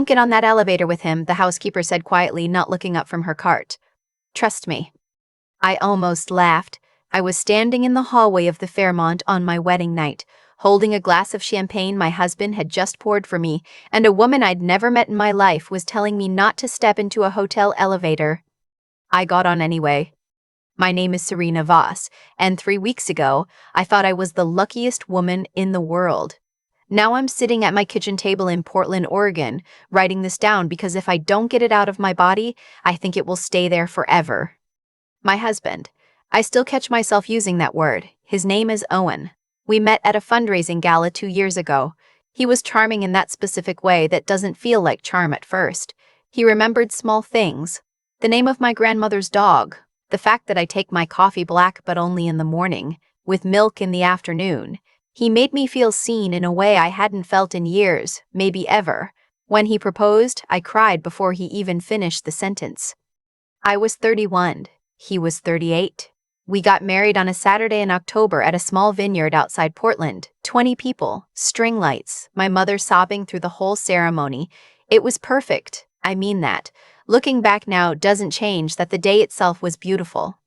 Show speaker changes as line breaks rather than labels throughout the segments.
Don't get on that elevator with him, the housekeeper said quietly, not looking up from her cart. Trust me. I almost laughed. I was standing in the hallway of the Fairmont on my wedding night, holding a glass of champagne my husband had just poured for me, and a woman I'd never met in my life was telling me not to step into a hotel elevator. I got on anyway. My name is Serena Voss, and 3 weeks ago, I thought I was the luckiest woman in the world. Now I'm sitting at my kitchen table in Portland, Oregon, writing this down because if I don't get it out of my body, I think it will stay there forever. My husband. I still catch myself using that word. His name is Owen. We met at a fundraising gala 2 years ago. He was charming in that specific way that doesn't feel like charm at first. He remembered small things. The name of my grandmother's dog. The fact that I take my coffee black but only in the morning, with milk in the afternoon. He made me feel seen in a way I hadn't felt in years, maybe ever. When he proposed, I cried before he even finished the sentence. I was 31. He was 38. We got married on a Saturday in October at a small vineyard outside Portland. 20 people, string lights, my mother sobbing through the whole ceremony. It was perfect. I mean that. Looking back now doesn't change that the day itself was beautiful.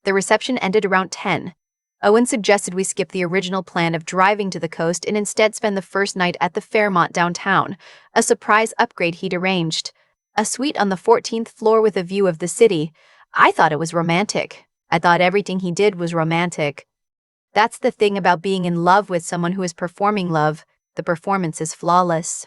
The reception ended around 10. Owen suggested we skip the original plan of driving to the coast and instead spend the first night at the Fairmont downtown, a surprise upgrade he'd arranged. A suite on the 14th floor with a view of the city. I thought it was romantic. I thought everything he did was romantic. That's the thing about being in love with someone who is performing love. The performance is flawless.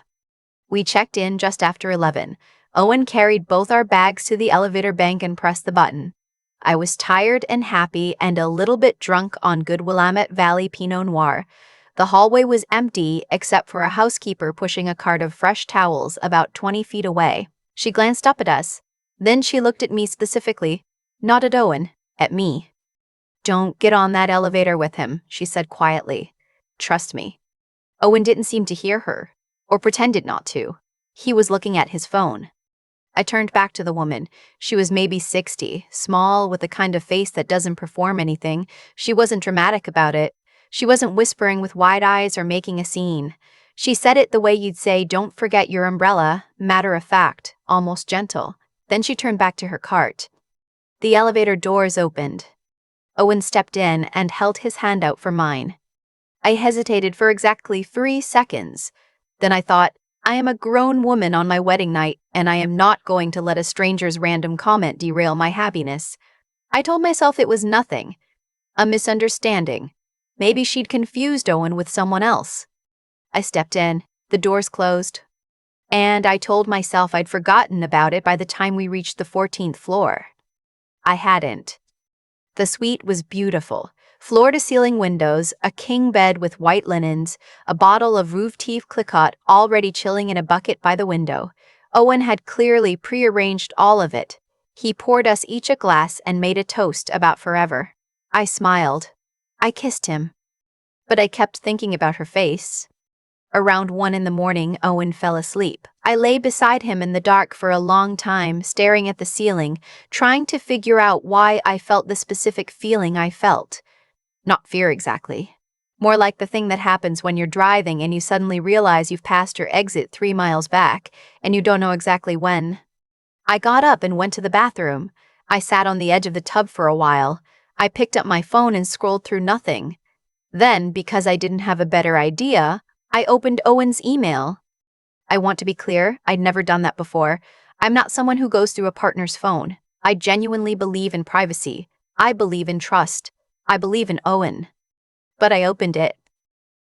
We checked in just after 11. Owen carried both our bags to the elevator bank and pressed the button. I was tired and happy and a little bit drunk on good Willamette Valley Pinot Noir. The hallway was empty except for a housekeeper pushing a cart of fresh towels about 20 feet away. She glanced up at us. Then she looked at me specifically, not at Owen, at me. Don't get on that elevator with him, she said quietly. Trust me. Owen didn't seem to hear her, or pretended not to. He was looking at his phone. I turned back to the woman. She was maybe 60, small, with the kind of face that doesn't perform anything. She wasn't dramatic about it. She wasn't whispering with wide eyes or making a scene. She said it the way you'd say, "Don't forget your umbrella," matter of fact, almost gentle. Then she turned back to her cart. The elevator doors opened. Owen stepped in and held his hand out for mine. I hesitated for exactly 3 seconds. Then I thought, I am a grown woman on my wedding night, and I am not going to let a stranger's random comment derail my happiness. I told myself it was nothing. A misunderstanding. Maybe she'd confused Owen with someone else. I stepped in. The doors closed. And I told myself I'd forgotten about it by the time we reached the 14th floor. I hadn't. The suite was beautiful. Floor-to-ceiling windows, a king bed with white linens, a bottle of Roof-Teef Clicquot already chilling in a bucket by the window. Owen had clearly prearranged all of it. He poured us each a glass and made a toast about forever. I smiled. I kissed him. But I kept thinking about her face. Around 1 in the morning, Owen fell asleep. I lay beside him in the dark for a long time, staring at the ceiling, trying to figure out why I felt the specific feeling I felt. Not fear exactly. More like the thing that happens when you're driving and you suddenly realize you've passed your exit 3 miles back, and you don't know exactly when. I got up and went to the bathroom. I sat on the edge of the tub for a while. I picked up my phone and scrolled through nothing. Then, because I didn't have a better idea, I opened Owen's email. I want to be clear, I'd never done that before. I'm not someone who goes through a partner's phone. I genuinely believe in privacy. I believe in trust. I believe in Owen. But I opened it.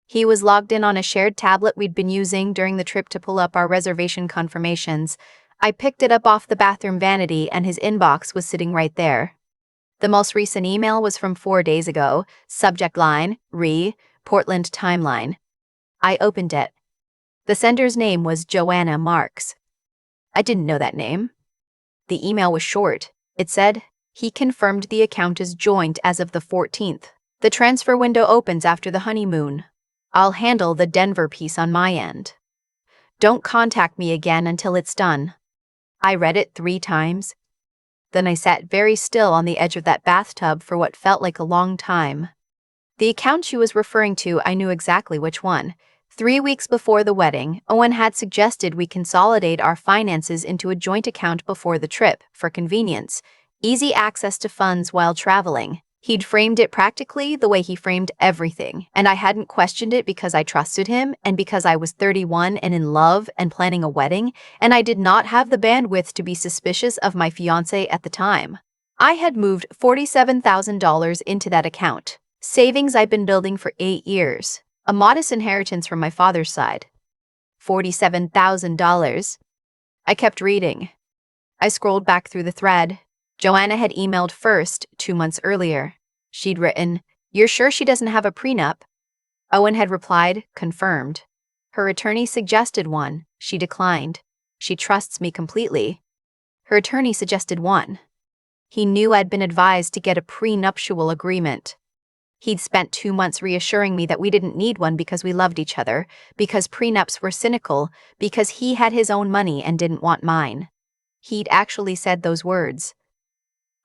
He was logged in on a shared tablet we'd been using during the trip to pull up our reservation confirmations. I picked it up off the bathroom vanity and his inbox was sitting right there. The most recent email was from 4 days ago. Subject line, Portland timeline. I opened it. The sender's name was Joanna Marks. I didn't know that name. The email was short. It said, he confirmed the account is joined as of the 14th. The transfer window opens after the honeymoon. I'll handle the Denver piece on my end. Don't contact me again until it's done. I read it 3 times. Then I sat very still on the edge of that bathtub for what felt like a long time. The account she was referring to, I knew exactly which one. 3 weeks before the wedding, Owen had suggested we consolidate our finances into a joint account before the trip, for convenience, easy access to funds while traveling. He'd framed it practically the way he framed everything, and I hadn't questioned it because I trusted him and because I was 31 and in love and planning a wedding, and I did not have the bandwidth to be suspicious of my fiancé at the time. I had moved $47,000 into that account, savings I'd been building for 8 years, a modest inheritance from my father's side. $47,000. I kept reading. I scrolled back through the thread. Joanna had emailed first 2 months earlier. She'd written, "You're sure she doesn't have a prenup?" Owen had replied, "Confirmed." Her attorney suggested one. She declined. "She trusts me completely." Her attorney suggested one. He knew I'd been advised to get a prenuptial agreement. He'd spent 2 months reassuring me that we didn't need one because we loved each other, because prenups were cynical, because he had his own money and didn't want mine. He'd actually said those words.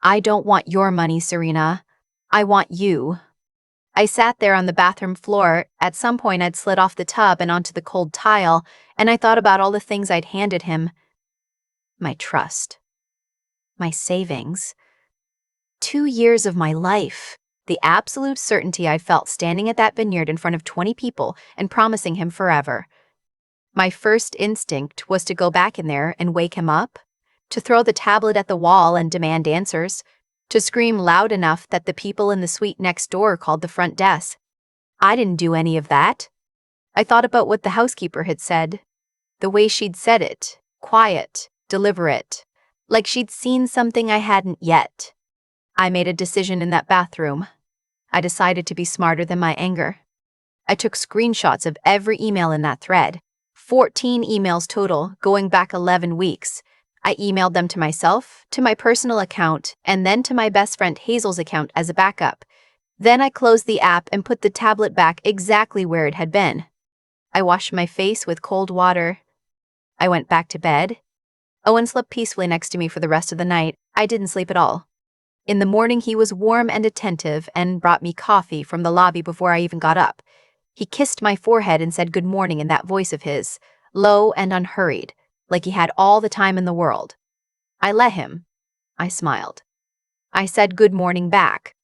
"I don't want your money, Serena. I want you." I sat there on the bathroom floor. At some point I'd slid off the tub and onto the cold tile, and I thought about all the things I'd handed him. My trust. My savings. 2 years of my life. The absolute certainty I felt standing at that vineyard in front of 20 people and promising him forever. My first instinct was to go back in there and wake him up, to throw the tablet at the wall and demand answers, to scream loud enough that the people in the suite next door called the front desk. I didn't do any of that. I thought about what the housekeeper had said, the way she'd said it, quiet, deliberate, like she'd seen something I hadn't yet. I made a decision in that bathroom. I decided to be smarter than my anger. I took screenshots of every email in that thread, 14 emails total, going back 11 weeks. I emailed them to myself, to my personal account, and then to my best friend Hazel's account as a backup. Then I closed the app and put the tablet back exactly where it had been. I washed my face with cold water. I went back to bed. Owen slept peacefully next to me for the rest of the night. I didn't sleep at all. In the morning, he was warm and attentive and brought me coffee from the lobby before I even got up. He kissed my forehead and said good morning in that voice of his, low and unhurried, like he had all the time in the world. I let him. I smiled. I said good morning back.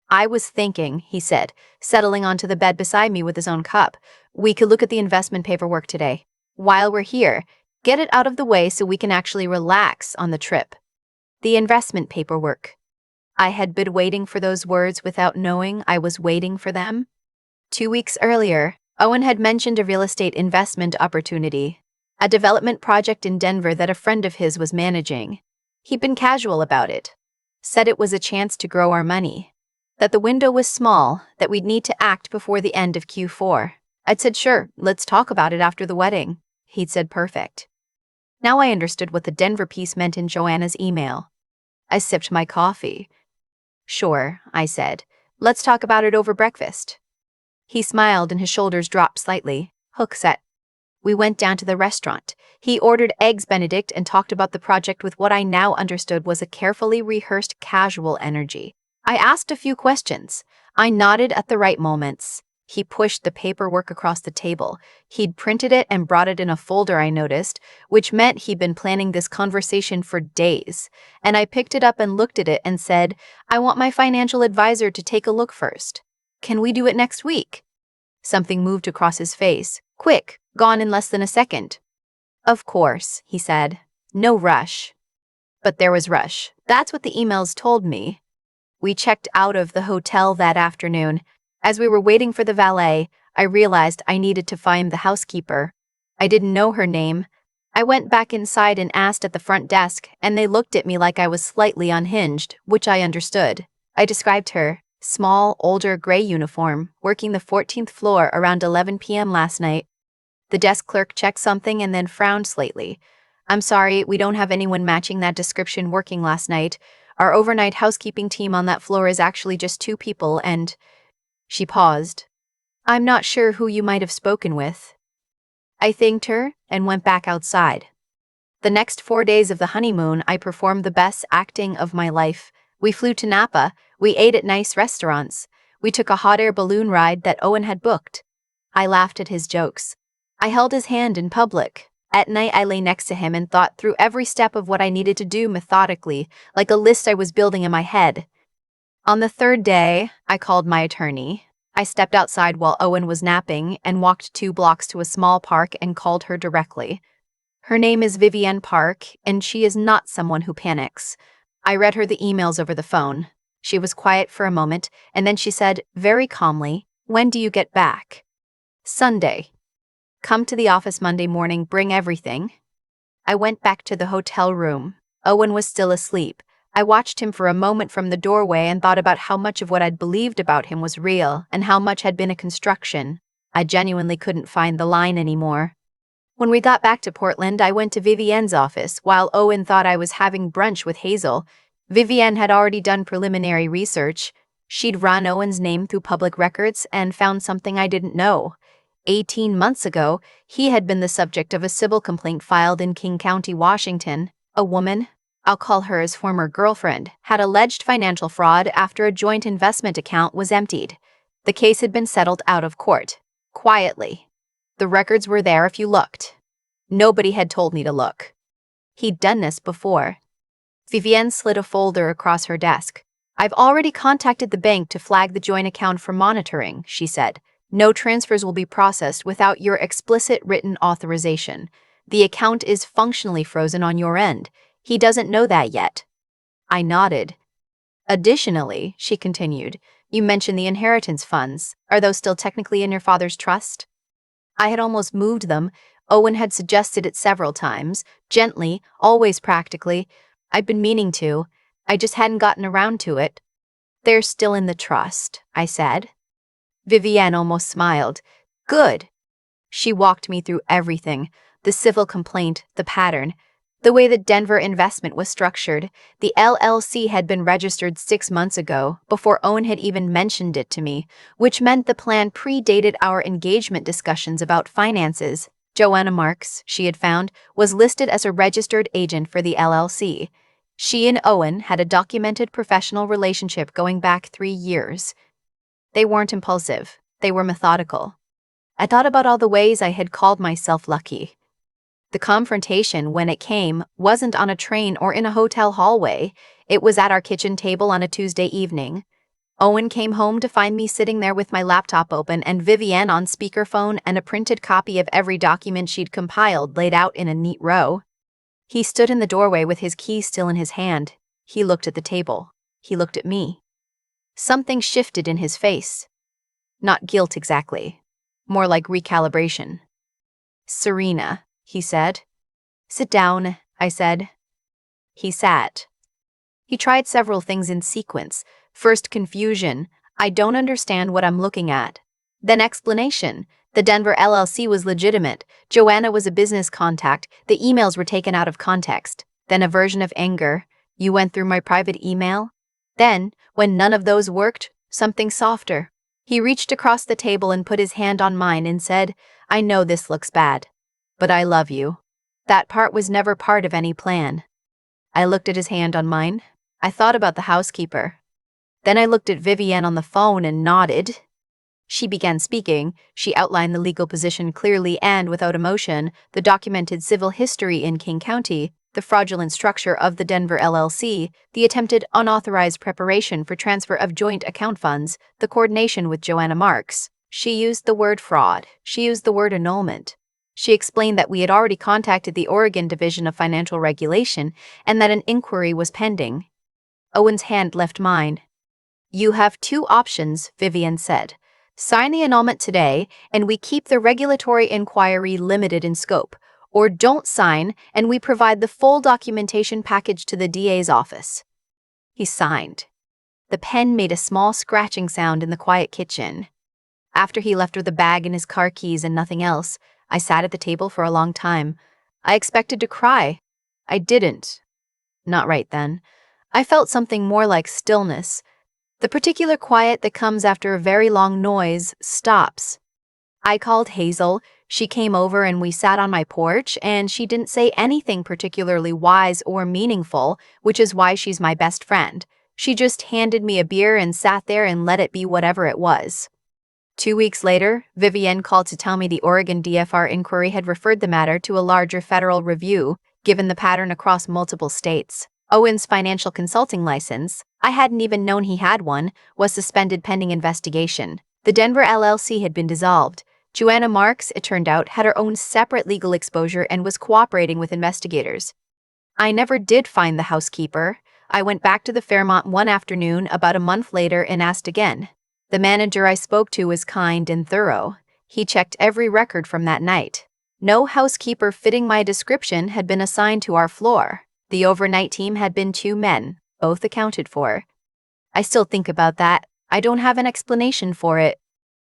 "I was thinking," he said, settling onto the bed beside me with his own cup, "we could look at the investment paperwork today. While we're here, get it out of the way so we can actually relax on the trip." The investment paperwork. I had been waiting for those words without knowing I was waiting for them. 2 weeks earlier, Owen had mentioned a real estate investment opportunity, a development project in Denver that a friend of his was managing. He'd been casual about it, said it was a chance to grow our money, that the window was small, that we'd need to act before the end of Q4. I'd said, "Sure, let's talk about it after the wedding." He'd said, "Perfect." Now I understood what the Denver piece meant in Joanna's email. I sipped my coffee. "Sure," I said. "Let's talk about it over breakfast." He smiled and his shoulders dropped slightly, hook set. We went down to the restaurant. He ordered eggs Benedict and talked about the project with what I now understood was a carefully rehearsed casual energy. I asked a few questions. I nodded at the right moments. He pushed the paperwork across the table. He'd printed it and brought it in a folder, I noticed, which meant he'd been planning this conversation for days. And I picked it up and looked at it and said, "I want my financial advisor to take a look first. Can we do it next week?" Something moved across his face. Quick, gone in less than a second. "Of course," he said. "No rush." But there was rush. That's what the emails told me. We checked out of the hotel that afternoon. As we were waiting for the valet, I realized I needed to find the housekeeper. I didn't know her name. I went back inside and asked at the front desk, and they looked at me like I was slightly unhinged, which I understood. I described her. Small, older, gray uniform, working the 14th floor around 11 p.m. last night. The desk clerk checked something and then frowned slightly. "I'm sorry, we don't have anyone matching that description working last night. Our overnight housekeeping team on that floor is actually just 2 people and—" She paused. "I'm not sure who you might have spoken with." I thanked her and went back outside. The next 4 days of the honeymoon, I performed the best acting of my life. We flew to Napa. We ate at nice restaurants. We took a hot air balloon ride that Owen had booked. I laughed at his jokes. I held his hand in public. At night, I lay next to him and thought through every step of what I needed to do methodically, like a list I was building in my head. On the third day, I called my attorney. I stepped outside while Owen was napping and walked 2 blocks to a small park and called her directly. Her name is Vivienne Park, and she is not someone who panics. I read her the emails over the phone. She was quiet for a moment, and then she said, very calmly, "When do you get back?" "Sunday." "Come to the office Monday morning, bring everything." I went back to the hotel room. Owen was still asleep. I watched him for a moment from the doorway and thought about how much of what I'd believed about him was real and how much had been a construction. I genuinely couldn't find the line anymore. When we got back to Portland, I went to Vivienne's office. While Owen thought I was having brunch with Hazel, Vivienne had already done preliminary research. She'd run Owen's name through public records and found something I didn't know. 18 months ago, he had been the subject of a civil complaint filed in King County, Washington. A woman, I'll call her his former girlfriend, had alleged financial fraud after a joint investment account was emptied. The case had been settled out of court, quietly. The records were there if you looked. Nobody had told me to look. He'd done this before. Vivienne slid a folder across her desk. "I've already contacted the bank to flag the joint account for monitoring," she said. "No transfers will be processed without your explicit written authorization. The account is functionally frozen on your end. He doesn't know that yet." I nodded. "Additionally," she continued, "you mentioned the inheritance funds. Are those still technically in your father's trust?" I had almost moved them. Owen had suggested it several times, gently, always practically. I'd been meaning to. I just hadn't gotten around to it. "They're still in the trust," I said. Vivienne almost smiled. "Good." She walked me through everything, the civil complaint, the pattern, the way the Denver investment was structured. The LLC had been registered 6 months ago, before Owen had even mentioned it to me, which meant the plan predated our engagement discussions about finances. Joanna Marks, she had found, was listed as a registered agent for the LLC. She and Owen had a documented professional relationship going back 3 years. They weren't impulsive. They were methodical. I thought about all the ways I had called myself lucky. The confrontation, when it came, wasn't on a train or in a hotel hallway. It was at our kitchen table on a Tuesday evening. Owen came home to find me sitting there with my laptop open and Vivienne on speakerphone and a printed copy of every document she'd compiled laid out in a neat row. He stood in the doorway with his key still in his hand. He looked at the table. He looked at me. Something shifted in his face. Not guilt exactly. More like recalibration. "Serena," he said. "Sit down," I said. He sat. He tried several things in sequence. First, confusion. "I don't understand what I'm looking at." Then explanation. The Denver LLC was legitimate. Joanna was a business contact. The emails were taken out of context. Then a version of anger. "You went through my private email?" Then, when none of those worked, something softer. He reached across the table and put his hand on mine and said, "I know this looks bad, but I love you." That part was never part of any plan. I looked at his hand on mine. I thought about the housekeeper. Then I looked at Vivienne on the phone and nodded. She began speaking. She outlined the legal position clearly and without emotion, the documented civil history in King County, the fraudulent structure of the Denver LLC, the attempted unauthorized preparation for transfer of joint account funds, the coordination with Joanna Marks. She used the word fraud. She used the word annulment. She explained that we had already contacted the Oregon Division of Financial Regulation and that an inquiry was pending. Owen's hand left mine. "You have 2 options," Vivienne said. "Sign the annulment today, and we keep the regulatory inquiry limited in scope. Or don't sign, and we provide the full documentation package to the DA's office." He signed. The pen made a small scratching sound in the quiet kitchen. After he left with the bag and his car keys and nothing else, I sat at the table for a long time. I expected to cry. I didn't. Not right then. I felt something more like stillness. The particular quiet that comes after a very long noise stops. I called Hazel. She came over and we sat on my porch, and she didn't say anything particularly wise or meaningful, which is why she's my best friend. She just handed me a beer and sat there and let it be whatever it was. 2 weeks later, Vivienne called to tell me the Oregon DFR inquiry had referred the matter to a larger federal review, given the pattern across multiple states. Owen's financial consulting license, I hadn't even known he had one, was suspended pending investigation. The Denver LLC had been dissolved. Joanna Marks, it turned out, had her own separate legal exposure and was cooperating with investigators. I never did find the housekeeper. I went back to the Fairmont one afternoon about a month later and asked again. The manager I spoke to was kind and thorough. He checked every record from that night. No housekeeper fitting my description had been assigned to our floor. The overnight team had been 2 men, both accounted for. I still think about that. I don't have an explanation for it.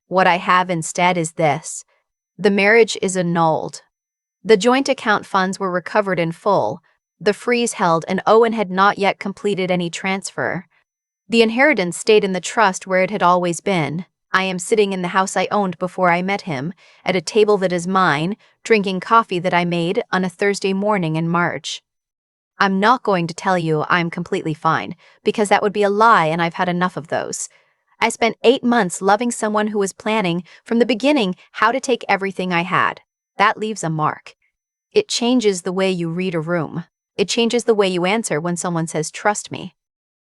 What I have instead is this. The marriage is annulled. The joint account funds were recovered in full. The freeze held, and Owen had not yet completed any transfer. The inheritance stayed in the trust where it had always been. I am sitting in the house I owned before I met him, at a table that is mine, drinking coffee that I made on a Thursday morning in March. I'm not going to tell you I'm completely fine, because that would be a lie and I've had enough of those. I spent 8 months loving someone who was planning, from the beginning, how to take everything I had. That leaves a mark. It changes the way you read a room. It changes the way you answer when someone says, "Trust me."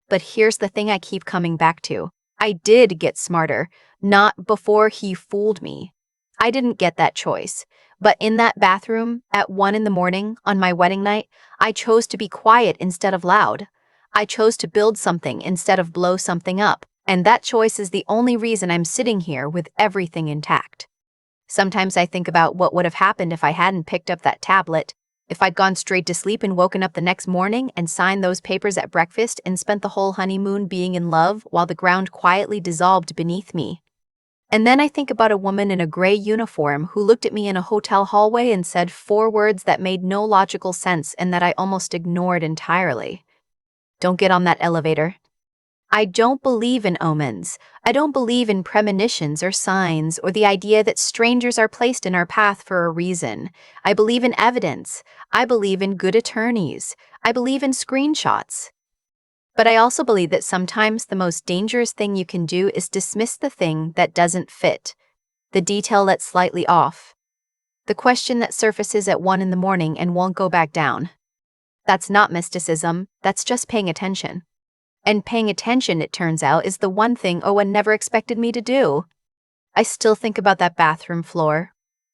But here's the thing I keep coming back to. I did get smarter, not before he fooled me. I didn't get that choice. But in that bathroom, at 1 a.m, on my wedding night, I chose to be quiet instead of loud. I chose to build something instead of blow something up. And that choice is the only reason I'm sitting here with everything intact. Sometimes I think about what would have happened if I hadn't picked up that tablet, if I'd gone straight to sleep and woken up the next morning and signed those papers at breakfast and spent the whole honeymoon being in love while the ground quietly dissolved beneath me. And then I think about a woman in a gray uniform who looked at me in a hotel hallway and said 4 words that made no logical sense and that I almost ignored entirely. Don't get on that elevator. I don't believe in omens. I don't believe in premonitions or signs or the idea that strangers are placed in our path for a reason. I believe in evidence. I believe in good attorneys. I believe in screenshots. But I also believe that sometimes the most dangerous thing you can do is dismiss the thing that doesn't fit, the detail that's slightly off, the question that surfaces at 1 a.m. and won't go back down. That's not mysticism. That's just paying attention. And paying attention, it turns out, is the one thing Owen never expected me to do. I still think about that bathroom floor,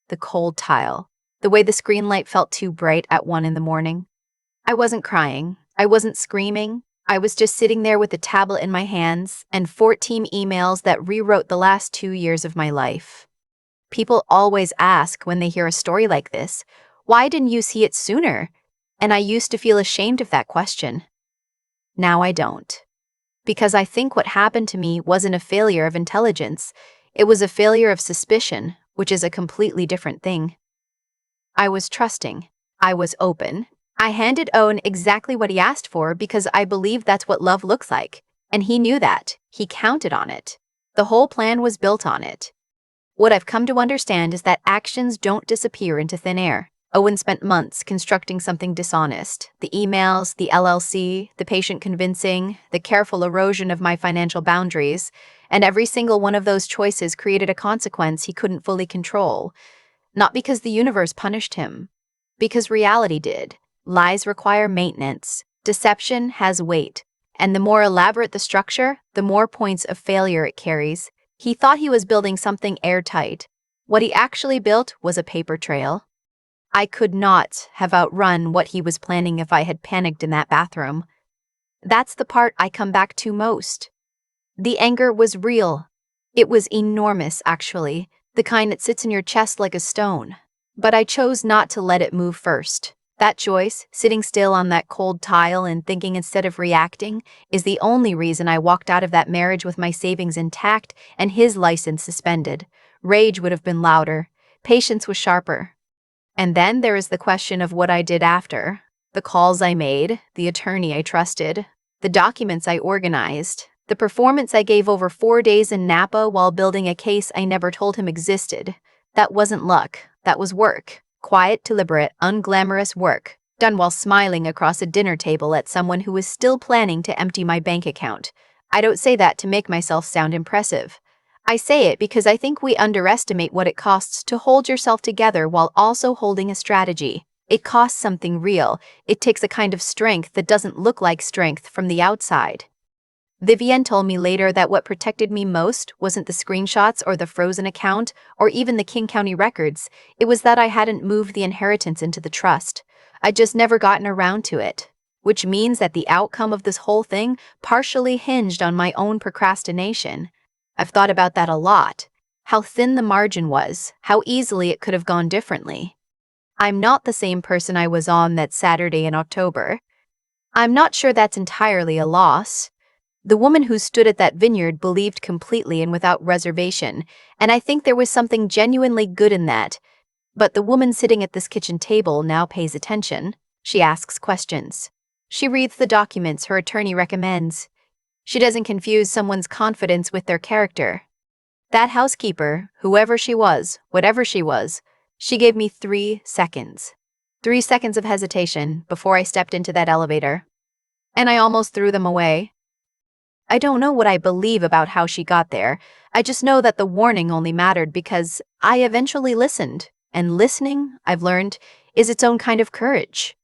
the cold tile, the way the screen light felt too bright at 1 a.m. I wasn't crying. I wasn't screaming. I was just sitting there with the tablet in my hands and 14 emails that rewrote the last 2 years of my life. People always ask when they hear a story like this, "Why didn't you see it sooner?" And I used to feel ashamed of that question. Now I don't. Because I think what happened to me wasn't a failure of intelligence. It was a failure of suspicion, which is a completely different thing. I was trusting. I was open. I handed Owen exactly what he asked for because I believed that's what love looks like. And he knew that. He counted on it. The whole plan was built on it. What I've come to understand is that actions don't disappear into thin air. Owen spent months constructing something dishonest. The emails, the LLC, the patient convincing, the careful erosion of my financial boundaries, and every single one of those choices created a consequence he couldn't fully control. Not because the universe punished him, because reality did. Lies require maintenance. Deception has weight. And the more elaborate the structure, the more points of failure it carries. He thought he was building something airtight. What he actually built was a paper trail. I could not have outrun what he was planning if I had panicked in that bathroom. That's the part I come back to most. The anger was real. It was enormous, actually, the kind that sits in your chest like a stone. But I chose not to let it move first. That choice, sitting still on that cold tile and thinking instead of reacting, is the only reason I walked out of that marriage with my savings intact and his license suspended. Rage would have been louder. Patience was sharper. And then there is the question of what I did after. The calls I made, the attorney I trusted, the documents I organized, the performance I gave over 4 days in Napa while building a case I never told him existed. That wasn't luck. That was work. Quiet, deliberate, unglamorous work, done while smiling across a dinner table at someone who was still planning to empty my bank account. I don't say that to make myself sound impressive. I say it because I think we underestimate what it costs to hold yourself together while also holding a strategy. It costs something real. It takes a kind of strength that doesn't look like strength from the outside. Vivienne told me later that what protected me most wasn't the screenshots or the frozen account or even the King County records. It was that I hadn't moved the inheritance into the trust. I'd just never gotten around to it. Which means that the outcome of this whole thing partially hinged on my own procrastination. I've thought about that a lot. How thin the margin was, how easily it could have gone differently. I'm not the same person I was on that Saturday in October. I'm not sure that's entirely a loss. The woman who stood at that vineyard believed completely and without reservation, and I think there was something genuinely good in that. But the woman sitting at this kitchen table now pays attention. She asks questions. She reads the documents her attorney recommends. She doesn't confuse someone's confidence with their character. That housekeeper, whoever she was, whatever she gave me 3 seconds. 3 seconds of hesitation before I stepped into that elevator. And I almost threw them away. I don't know what I believe about how she got there. I just know that the warning only mattered because I eventually listened. And listening, I've learned, is its own kind of courage.